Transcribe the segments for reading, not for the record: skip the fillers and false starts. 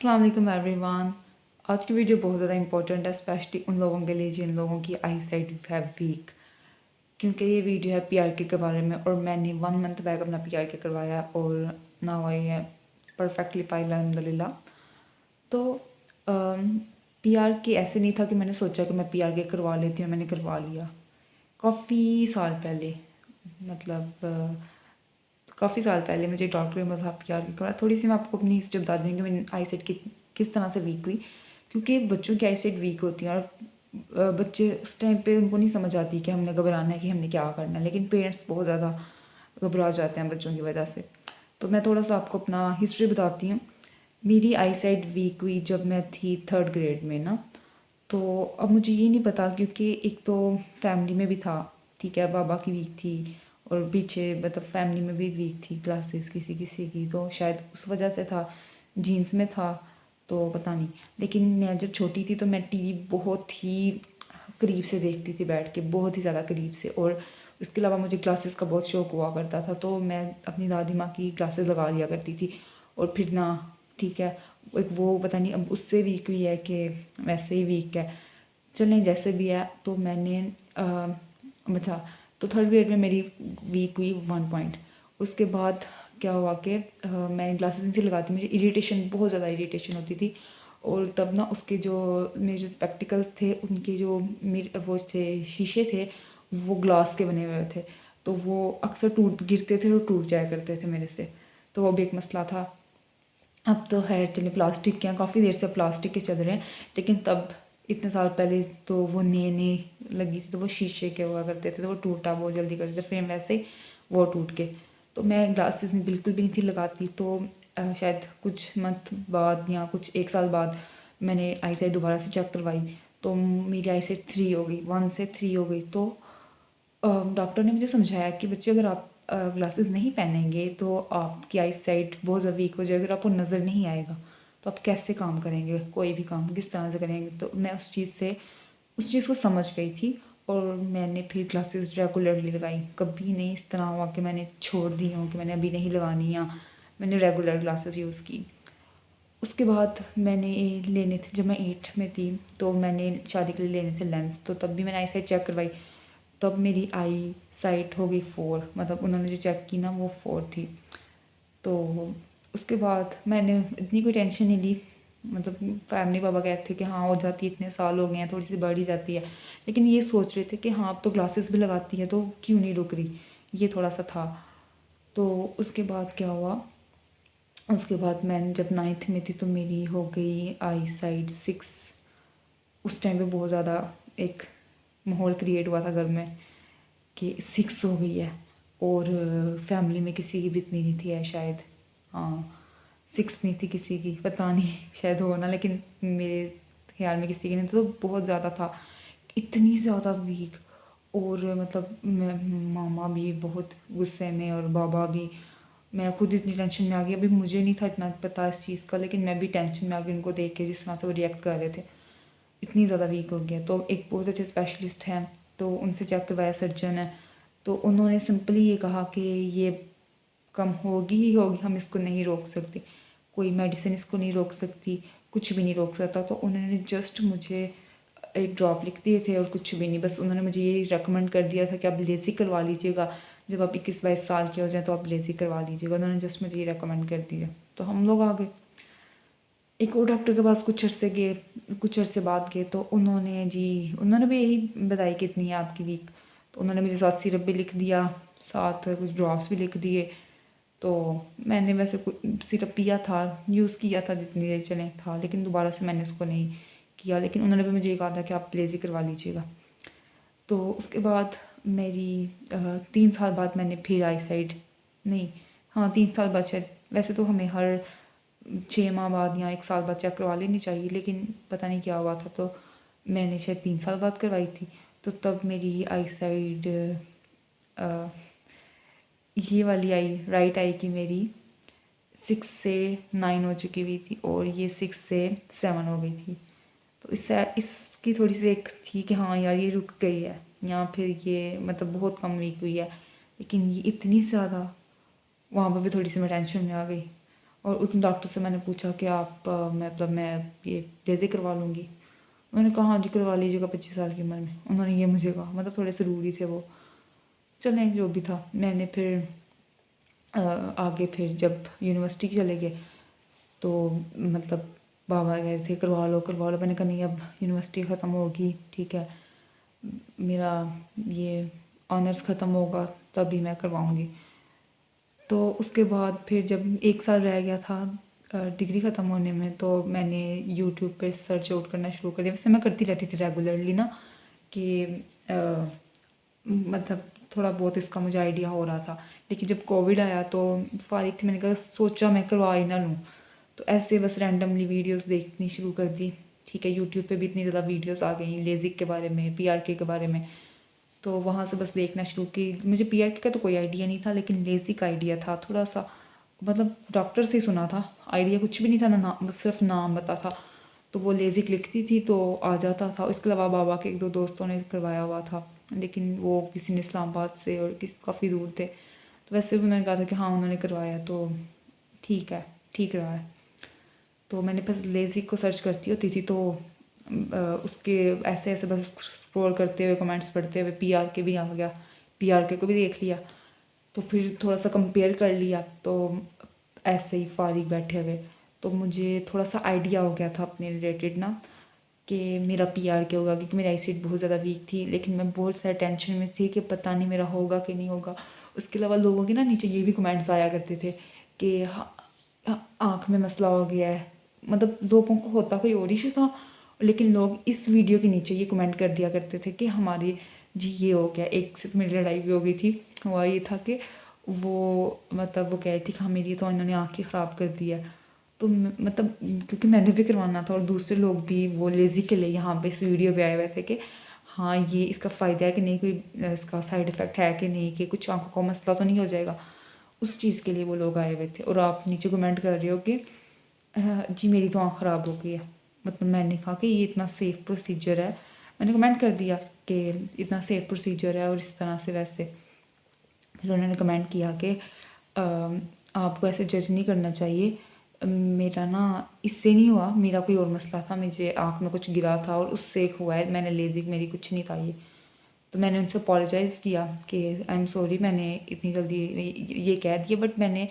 अस्सलाम वालेकुम एवरीवन। आज की वीडियो बहुत ज़्यादा इंपॉर्टेंट है, स्पेशली उन लोगों के लिए जिन लोगों की आई साइट है वीक, क्योंकि ये वीडियो है पीआरके के बारे में। और मैंने 1 मंथ बैक अपना पीआरके करवाया और ना हुआ है परफेक्टली फाइल अल्हम्दुलिल्लाह। तो पीआरके ऐसे नहीं था कि मैंने सोचा कि मैं पीआरके करवा लेती हूँ, मैंने करवा लिया। काफ़ी साल पहले, मतलब काफ़ी साल पहले मुझे डॉक्टर ने बोला पीआरके करवाया। थोड़ी सी मैं आपको अपनी हिस्ट्री बता दूँगी कि मेरी आई साइट किस तरह से वीक हुई, क्योंकि बच्चों की आई साइट वीक होती है और बच्चे उस टाइम पे उनको नहीं समझ आती कि हमने घबराना है कि हमने क्या करना है, लेकिन पेरेंट्स बहुत ज़्यादा घबरा जाते हैं बच्चों की वजह से। तो मैं थोड़ा सा आपको अपना हिस्ट्री बताती हूँ। मेरी आई साइट वीक हुई जब मैं थी 3rd ग्रेड में ना। तो अब मुझे ये नहीं पता, क्योंकि एक तो फैमिली में भी था, ठीक है, बाबा की वीक थी और पीछे मतलब फैमिली में भी वीक थी क्लासेस किसी किसी की, तो शायद उस वजह से था, जीन्स में था, तो पता नहीं। लेकिन मैं जब छोटी थी तो मैं टीवी बहुत ही करीब से देखती थी, बैठ के बहुत ही ज़्यादा करीब से। और उसके अलावा मुझे क्लासेस का बहुत शौक हुआ करता था, तो मैं अपनी दादी माँ की क्लासेस लगा लिया करती थी। और फिर ना, ठीक है, एक वो पता नहीं अब उससे वीक हुई है कि वैसे ही वीक है, चलें जैसे भी है। तो मैंने अच्छा, तो 3rd ग्रेड में मेरी वीक हुई 1 पॉइंट। उसके बाद क्या हुआ कि मैं क्लासेस नहीं लगाती, मुझे इरिटेशन, बहुत ज़्यादा इरिटेशन होती थी। और तब ना उसके जो मेरे जो स्पेक्टिकल्स थे, उनके जो मेरे वो थे शीशे थे, वो ग्लास के बने हुए थे, तो वो अक्सर टूट गिरते थे और टूट जाया करते थे मेरे से। तो वो भी एक मसला था। अब तो खैर चलिए प्लास्टिक के हैं, काफ़ी देर से प्लास्टिक के चल रहे हैं, लेकिन तब इतने साल पहले तो वो नए नए लगी थी, तो वो शीशे के हुआ करते थे, तो वो टूटा बहुत जल्दी करते थे फ्रेम, वैसे ही वो टूट के। तो मैं ग्लासेस बिल्कुल भी नहीं थी लगाती। तो शायद कुछ मंथ बाद या कुछ 1 साल बाद मैंने आई साइट दोबारा से चेक करवाई, तो मेरी आई साइट 3 हो गई, 1 से 3 हो गई। तो डॉक्टर ने मुझे समझाया कि बच्चे अगर आप ग्लासेस नहीं पहनेंगे तो आपकी आई साइट बहुत ज़्यादा वीक हो जाएगी और आपको नज़र नहीं आएगा, तो आप कैसे काम करेंगे, कोई भी काम किस तरह से करेंगे। तो मैं उस चीज़ को समझ गई थी और मैंने फिर ग्लासेस रेगुलरली लगाई। कभी नहीं इस तरह हुआ कि मैंने छोड़ दी हूँ कि मैंने अभी नहीं लगानी, या मैंने रेगुलर ग्लासेस यूज़ की। उसके बाद मैंने लेने थे, जब मैं 8th में थी तो मैंने शादी के लिए लेने थे लेंस, तो तब भी मैंने आई साइट चेक करवाई। तब मेरी आई साइट हो गई 4, मतलब उन्होंने जो चेक की ना वो 4 थी। तो उसके बाद मैंने इतनी कोई टेंशन नहीं ली, मतलब फैमिली पापा कहते थे कि हाँ हो जाती है, इतने साल हो गए हैं, थोड़ी सी बढ़ ही जाती है। लेकिन ये सोच रहे थे कि हाँ अब तो क्लासेस भी लगाती है, तो क्यों नहीं रुक रही, ये थोड़ा सा था। तो उसके बाद क्या हुआ, उसके बाद मैं जब 9th में थी तो मेरी हो गई आई साइट 6। उस टाइम पे बहुत ज़्यादा एक माहौल क्रिएट हुआ था घर में कि 6 हो गई है, और फैमिली में किसी की भी इतनी नहीं थी है शायद, हाँ 6 नहीं थी किसी की, पता नहीं शायद हो ना, लेकिन मेरे ख्याल में किसी की नहीं थी। तो बहुत ज़्यादा था, इतनी ज़्यादा वीक। और मतलब मामा भी बहुत गुस्से में और बाबा भी। मैं खुद इतनी टेंशन में आ गई, अभी मुझे नहीं था इतना पता इस चीज़ का, लेकिन मैं भी टेंशन में आ गई उनको देख के, जिस तरह से वो रिएक्ट कर रहे थे, इतनी ज़्यादा वीक हो गया। तो एक बहुत अच्छे स्पेशलिस्ट हैं, तो उनसे चेक करवाया, सर्जन है, तो उन्होंने सिंपली ये कहा कि ये कम होगी ही होगी, हम इसको नहीं रोक सकते, कोई मेडिसिन इसको नहीं रोक सकती, कुछ भी नहीं रोक सकता। तो उन्होंने जस्ट मुझे एक ड्रॉप लिख दिए थे और कुछ भी नहीं, बस उन्होंने मुझे ये रेकमेंड कर दिया था कि आप लेज़ी करवा लीजिएगा, जब आप 21-22 साल के हो जाए तो आप लेज़ी करवा लीजिएगा। उन्होंने जस्ट मुझे ये रेकमेंड कर दिया, तो हम लोग आ गए एक और डॉक्टर के पास, कुछ अरसे बाद गए, तो उन्होंने भी यही बताई कि इतनी है आपकी वीक। तो उन्होंने मुझे साथ सिरप भी लिख दिया, साथ कुछ ड्रॉप्स भी लिख दिए। तो मैंने वैसे कुछ सिरप पिया था, यूज़ किया था जितनी देर चले था, लेकिन दोबारा से मैंने उसको नहीं किया। लेकिन उन्होंने भी मुझे ये कहा था कि आप लेज़ी करवा लीजिएगा। तो उसके बाद मेरी 3 साल बाद मैंने फिर आई साइड, नहीं, हाँ 3 साल बाद शायद, वैसे तो हमें हर 6 माह बाद या 1 साल बाद चेक करवा लेनी चाहिए, लेकिन पता नहीं क्या हुआ था, तो मैंने शायद 3 साल बाद करवाई थी। तो तब मेरी आई साइड, ये वाली आई, राइट आई की मेरी 6 से 9 हो चुकी हुई थी, और ये 6 से 7 हो गई थी। तो इसकी थोड़ी सी एक थी कि हाँ यार ये रुक गई है, या फिर ये मतलब बहुत कम वीक हुई है। लेकिन ये इतनी ज़्यादा, वहाँ पर भी थोड़ी सी मैं टेंशन में आ गई। और उस डॉक्टर से मैंने पूछा कि आप मतलब मैं ये लेज़र करवा लूँगी। उन्होंने कहा हाँ जी करवा लीजिएगा 25 साल की उम्र में। उन्होंने ये मुझे कहा, मतलब थोड़े से रूड ही थे वो। चलें जो भी था, मैंने फिर आगे फिर जब यूनिवर्सिटी चले गए तो मतलब बाबा कह रहे थे करवा लो करवा लो। मैंने कहा नहीं अब यूनिवर्सिटी ख़त्म होगी, ठीक है, मेरा ये ऑनर्स ख़त्म होगा तभी मैं करवाऊँगी। तो उसके बाद फिर जब 1 साल रह गया था डिग्री ख़त्म होने में, तो मैंने यूट्यूब पे सर्च आउट करना शुरू कर दिया। वैसे मैं करती रहती थी रेगुलरली ना कि मतलब थोड़ा बहुत इसका मुझे आइडिया हो रहा था। लेकिन जब कोविड आया तो फारिग थी, मैंने कहा सोचा मैं करवा ही ना लूँ। तो ऐसे बस रैंडमली वीडियोस देखनी शुरू कर दी, ठीक है। यूट्यूब पे भी इतनी ज़्यादा वीडियोस आ गई लेज़िक के बारे में, पीआरके के बारे में, तो वहाँ से बस देखना शुरू की। मुझे पीआरके का तो कोई आइडिया नहीं था, लेकिन लेज़िक आइडिया था थोड़ा सा, मतलब डॉक्टर से ही सुना था, आइडिया कुछ भी नहीं था, ना नाम, बस सिर्फ नाम पता था। तो वो लेज़िक लिखती थी तो आ जाता था। इसके अलावा बाबा के 1-2 दोस्तों ने करवाया हुआ था, लेकिन वो किसी ने इस्लामाबाद से और किसी काफ़ी दूर थे। तो वैसे भी उन्होंने कहा था कि हाँ उन्होंने करवाया तो ठीक है, ठीक रहा है। तो मैंने बस लेज़िक को सर्च करती होती थी तो उसके ऐसे ऐसे बस स्क्रॉल करते हुए कमेंट्स पढ़ते हुए पीआरके भी आ गया, पीआरके को भी देख लिया। तो फिर थोड़ा सा कंपेयर कर लिया, तो ऐसे ही फारिग बैठे हुए तो मुझे थोड़ा सा आइडिया हो गया था अपने रिलेटेड ना कि मेरा पीआरके होगा, क्योंकि मेरी आईसाइट बहुत ज़्यादा वीक थी। लेकिन मैं बहुत सारे टेंशन में थी कि पता नहीं मेरा होगा कि नहीं होगा। उसके अलावा लोगों के ना नीचे ये भी कमेंट्स आया करते थे कि आँख में मसला हो गया है, मतलब लोगों को होता कोई और इशू था, लेकिन लोग इस वीडियो के नीचे ये कमेंट कर दिया करते थे कि हमारी जी ये हो गया। एक से तो मेरी लड़ाई भी हो गई थी, हुआ ये था कि वो मतलब वो कह रही थी कि हाँ मेरी तो इन्होंने आँख ही ख़राब कर दी है। तो मतलब क्योंकि मैंने भी करवाना था और दूसरे लोग भी वो लेज़ी के लिए यहाँ पे इस वीडियो पे आए हुए थे कि हाँ ये इसका फ़ायदा है कि नहीं, कोई इसका साइड इफ़ेक्ट है कि नहीं, कि कुछ आँखों का मसला तो नहीं हो जाएगा। उस चीज़ के लिए वो लोग आए हुए थे और आप नीचे कमेंट कर रहे हो कि जी मेरी तो आँख ख़राब हो गई है। मतलब मैंने कहा कि ये इतना सेफ़ प्रोसीजर है, मैंने कमेंट कर दिया कि इतना सेफ़ प्रोसीजर है और इस तरह से वैसे। फिर उन्होंने कमेंट किया कि आपको ऐसे जज नहीं करना चाहिए, मेरा ना इससे नहीं हुआ, मेरा कोई और मसला था, मुझे आँख में कुछ गिरा था और उससे एक हुआ है, मैंने लेज़िक मेरी कुछ नहीं था ये। तो मैंने उनसे अपोलोजाइज़ किया कि आई एम सॉरी मैंने इतनी जल्दी ये कह दिया, बट मैंने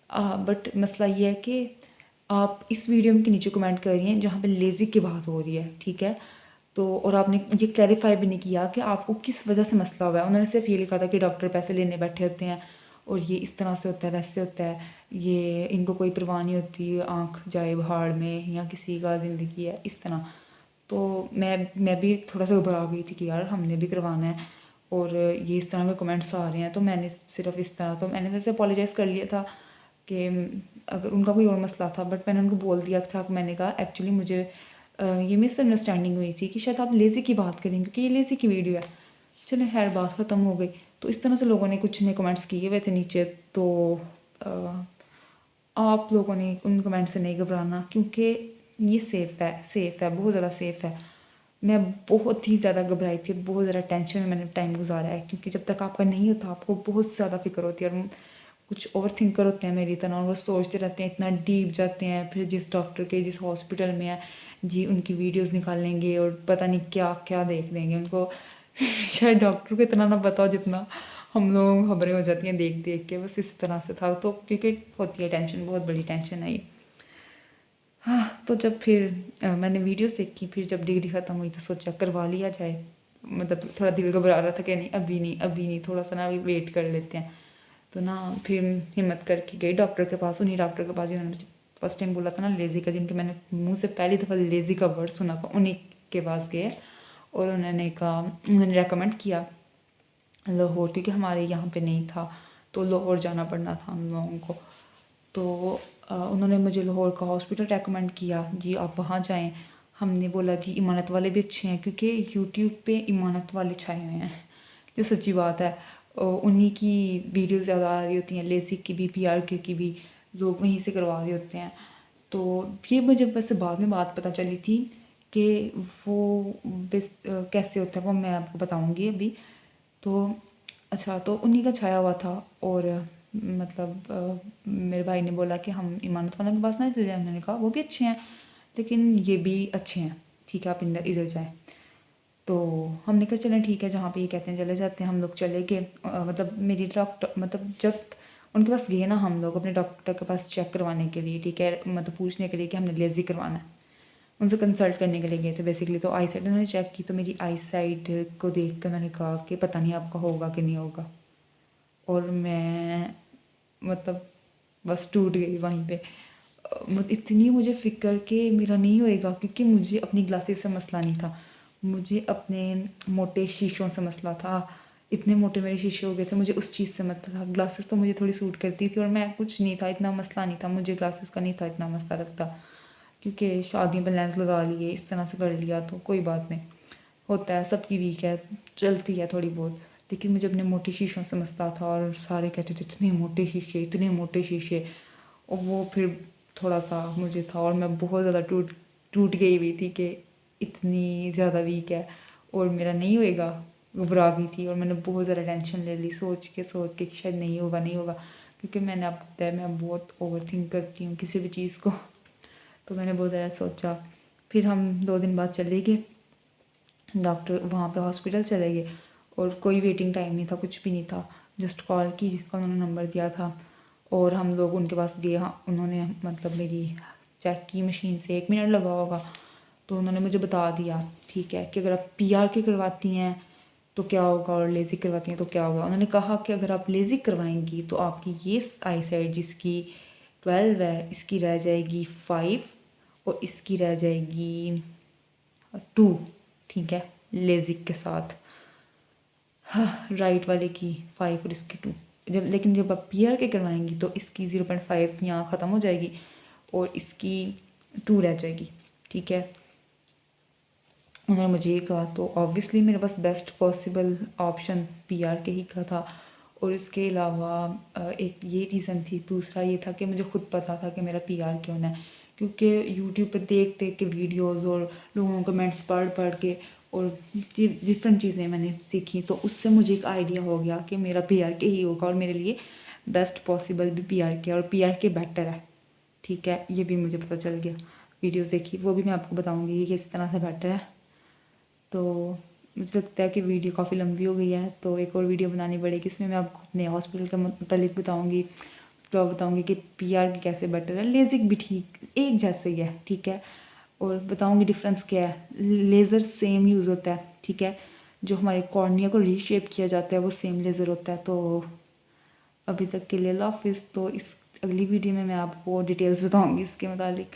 बट मसला ये है कि आप इस वीडियो के नीचे कमेंट कर रही हैं जहाँ पे लेज़िक की बात हो रही है, ठीक है। तो और आपने ये क्लैरिफाई भी नहीं किया कि आपको किस वजह से मसला हुआ है। उन्होंने सिर्फ ये लिखा था कि डॉक्टर पैसे लेने बैठे होते हैं और ये इस तरह से होता है, वैसे होता है, ये इनको कोई परवाह नहीं होती, आँख जाए भाड़ में या किसी का ज़िंदगी है, इस तरह। तो मैं भी थोड़ा सा घबरा गई थी कि यार हमने भी करवाना है और ये इस तरह के कमेंट्स आ रहे हैं। तो मैंने सिर्फ इस तरह, तो मैंने वैसे अपोलोजाइज़ कर लिया था कि अगर उनका कोई और मसला था, बट मैंने उनको बोल दिया था कि मैंने कहा एक्चुअली मुझे ये मिसअंडरस्टैंडिंग हुई थी कि शायद आप लेज़ी की बात करें क्योंकि ये लेज़ी की वीडियो है। चलो खैर बात ख़त्म हो गई। तो इस तरह से लोगों ने कुछ ने कमेंट्स किए हुए थे नीचे। तो आप लोगों ने उन कमेंट से नहीं घबराना क्योंकि ये सेफ़ है, बहुत ज़्यादा सेफ़ है। मैं बहुत ही ज़्यादा घबराई थी, बहुत ज़्यादा टेंशन में मैंने टाइम गुजारा है, क्योंकि जब तक आपका नहीं होता आपको बहुत ज़्यादा फ़िक्र होती है। और कुछ ओवर थिंकर होते हैं मेरी तरह, और वो सोचते रहते हैं, इतना डीप जाते हैं, फिर जिस डॉक्टर के जिस हॉस्पिटल में है जी उनकी वीडियोस निकालेंगे और पता नहीं क्या क्या देख देंगे उनको। शायद डॉक्टर को इतना ना पता हो जितना हम लोगों को खबरें हो जाती हैं देख देख के। बस इस तरह से था, तो क्योंकि होती है टेंशन, बहुत बड़ी टेंशन है ये। हाँ, तो जब फिर मैंने वीडियोस देखी, फिर जब डिग्री ख़त्म हुई तो सोचा करवा लिया जाए। मतलब थोड़ा दिल घबरा रहा था कि नहीं अभी नहीं अभी नहीं, थोड़ा सा ना अभी वेट कर लेते हैं। तो ना फिर हिम्मत करके गई डॉक्टर के पास, उन्हीं डॉक्टर के पास जिन्होंने मुझे फर्स्ट टाइम बोला था ना लेज़ी का, जिनके मैंने मुँह से पहली दफ़ा लेज़ी का वर्ड सुना था, उन्हीं के पास गए। और उन्होंने कहा, उन्होंने रेकमेंड किया लाहौर, क्योंकि हमारे यहाँ पे नहीं था तो लाहौर जाना पड़ना था हम लोगों को। तो उन्होंने मुझे लाहौर का हॉस्पिटल रेकमेंड किया जी आप वहाँ जाएं। हमने बोला जी इमानत वाले भी अच्छे हैं, क्योंकि यूट्यूब पे इमानत वाले छाए हुए हैं, जो सच्ची बात है। उन्हीं की वीडियो ज़्यादा आ रही होती हैं, लेसिक की भी, पीआरके की भी, लोग वहीं से करवा रहे होते हैं। तो ये मुझे बस बाद में बात पता चली थी कि वो कैसे होता है वो मैं आपको बताऊंगी अभी। तो अच्छा, तो उन्हीं का छाया हुआ था और मतलब मेरे भाई ने बोला कि हम इमानत वालों के पास ना चले जाएं। उन्होंने कहा वो भी अच्छे हैं लेकिन ये भी अच्छे हैं, ठीक है आप इधर इधर जाएँ। तो हमने कहा चलें ठीक है, जहाँ पे ये कहते हैं चले जाते हैं। हम लोग चले गए। मतलब मेरी डॉक्टर मतलब जब उनके पास गए ना हम लोग अपने डॉक्टर के पास चेक करवाने के लिए, ठीक है, मतलब पूछने के लिए कि हमने लेज़ी करवाना है, उनसे कंसल्ट करने के लिए गए थे बेसिकली। तो आई साइड उन्होंने चेक की, तो मेरी आई साइड को देख कर मैंने कहा कि पता नहीं आपका होगा कि नहीं होगा। और मैं मतलब बस टूट गई वहीं पे। इतनी मुझे फ़िक्र कि मेरा नहीं होएगा, क्योंकि मुझे अपनी ग्लासेस से मसला नहीं था, मुझे अपने मोटे शीशों से मसला था। इतने मोटे मेरे शीशे हो गए थे, मुझे उस चीज़ से मसला था। ग्लासेस तो मुझे थोड़ी सूट करती थी और मैं कुछ नहीं था, इतना मसला नहीं था, मुझे ग्लासेस का नहीं था इतना मसला लगता, क्योंकि शादियों पर लेंस लगा लिए, इस तरह से कर लिया तो कोई बात नहीं, होता है, सबकी वीक है, चलती है थोड़ी बहुत। लेकिन मुझे अपने मोटे शीशों से मसला था और सारे कहते थे इतने मोटे शीशे, इतने मोटे शीशे। और वो फिर थोड़ा सा मुझे था और मैं बहुत ज़्यादा टूट टूट गई हुई थी कि इतनी ज़्यादा वीक है और मेरा नहीं होएगा। घबरा गई थी और मैंने बहुत ज़्यादा टेंशन ले ली सोच के कि शायद नहीं होगा नहीं होगा, क्योंकि मैंने आपको बताया मैं बहुत ओवर थिंक करती हूँ किसी भी चीज़ को। तो मैंने बहुत ज़्यादा सोचा। फिर हम 2 दिन बाद चले गए डॉक्टर, वहाँ पे हॉस्पिटल चले गए और कोई वेटिंग टाइम नहीं था, कुछ भी नहीं था। जस्ट कॉल की, जिसका उन्होंने नंबर दिया था और हम लोग उनके पास गए। हाँ, उन्होंने मतलब मेरी चेक की मशीन से, 1 मिनट लगा होगा, तो उन्होंने मुझे बता दिया ठीक है कि अगर आप पीआरके करवाती हैं तो क्या होगा और लेज़िक करवाती हैं तो क्या होगा। उन्होंने कहा कि अगर आप लेज़िक करवाएंगी तो आपकी ये आई साइड जिसकी 12 है इसकी रह जाएगी 5 और इसकी रह जाएगी 2, ठीक है, लेज़िक के साथ। हाँ, राइट वाले की 5 और इसकी 2। लेकिन जब आप पीआर के करवाएंगी तो इसकी 0.5 यहाँ ख़त्म हो जाएगी और इसकी 2 रह जाएगी, ठीक है। उन्होंने मुझे ये कहा तो ऑब्वियसली मेरे पास बेस्ट पॉसिबल ऑप्शन पीआर के ही का था। और इसके अलावा एक ये रीज़न थी, दूसरा ये था कि मुझे खुद पता था कि मेरा पीआर क्यों है, क्योंकि यूट्यूब पे देख देख के वीडियोस और लोगों के कमेंट्स पढ़ पढ़ के और डिफरेंट चीज़ें मैंने सीखी, तो उससे मुझे एक आइडिया हो गया कि मेरा पीआर के ही होगा और मेरे लिए बेस्ट पॉसिबल भी पीआर के, और पीआर के बेटर है, ठीक है, ये भी मुझे पता चल गया। वीडियोस देखी वो भी मैं आपको बताऊंगी कि किस तरह से बेटर है। तो मुझे लगता है कि वीडियो काफ़ी लंबी हो गई है, तो एक और वीडियो बनानी पड़ेगी, इसमें मैं आपको अपने हॉस्पिटल के मतलब बताऊँगी। तो बताऊँगी कि पीआर की कैसे बेटर है, लेज़िक भी ठीक एक जैसे ही है, ठीक है, और बताऊँगी डिफरेंस क्या है। लेज़र सेम यूज़ होता है, ठीक है, जो हमारे कॉर्निया को रीशेप किया जाता है वो सेम लेज़र होता है। तो अभी तक के लिए अल्लाह हाफिज़। तो इस अगली वीडियो में मैं आपको डिटेल्स बताऊँगी इसके मुतालिक।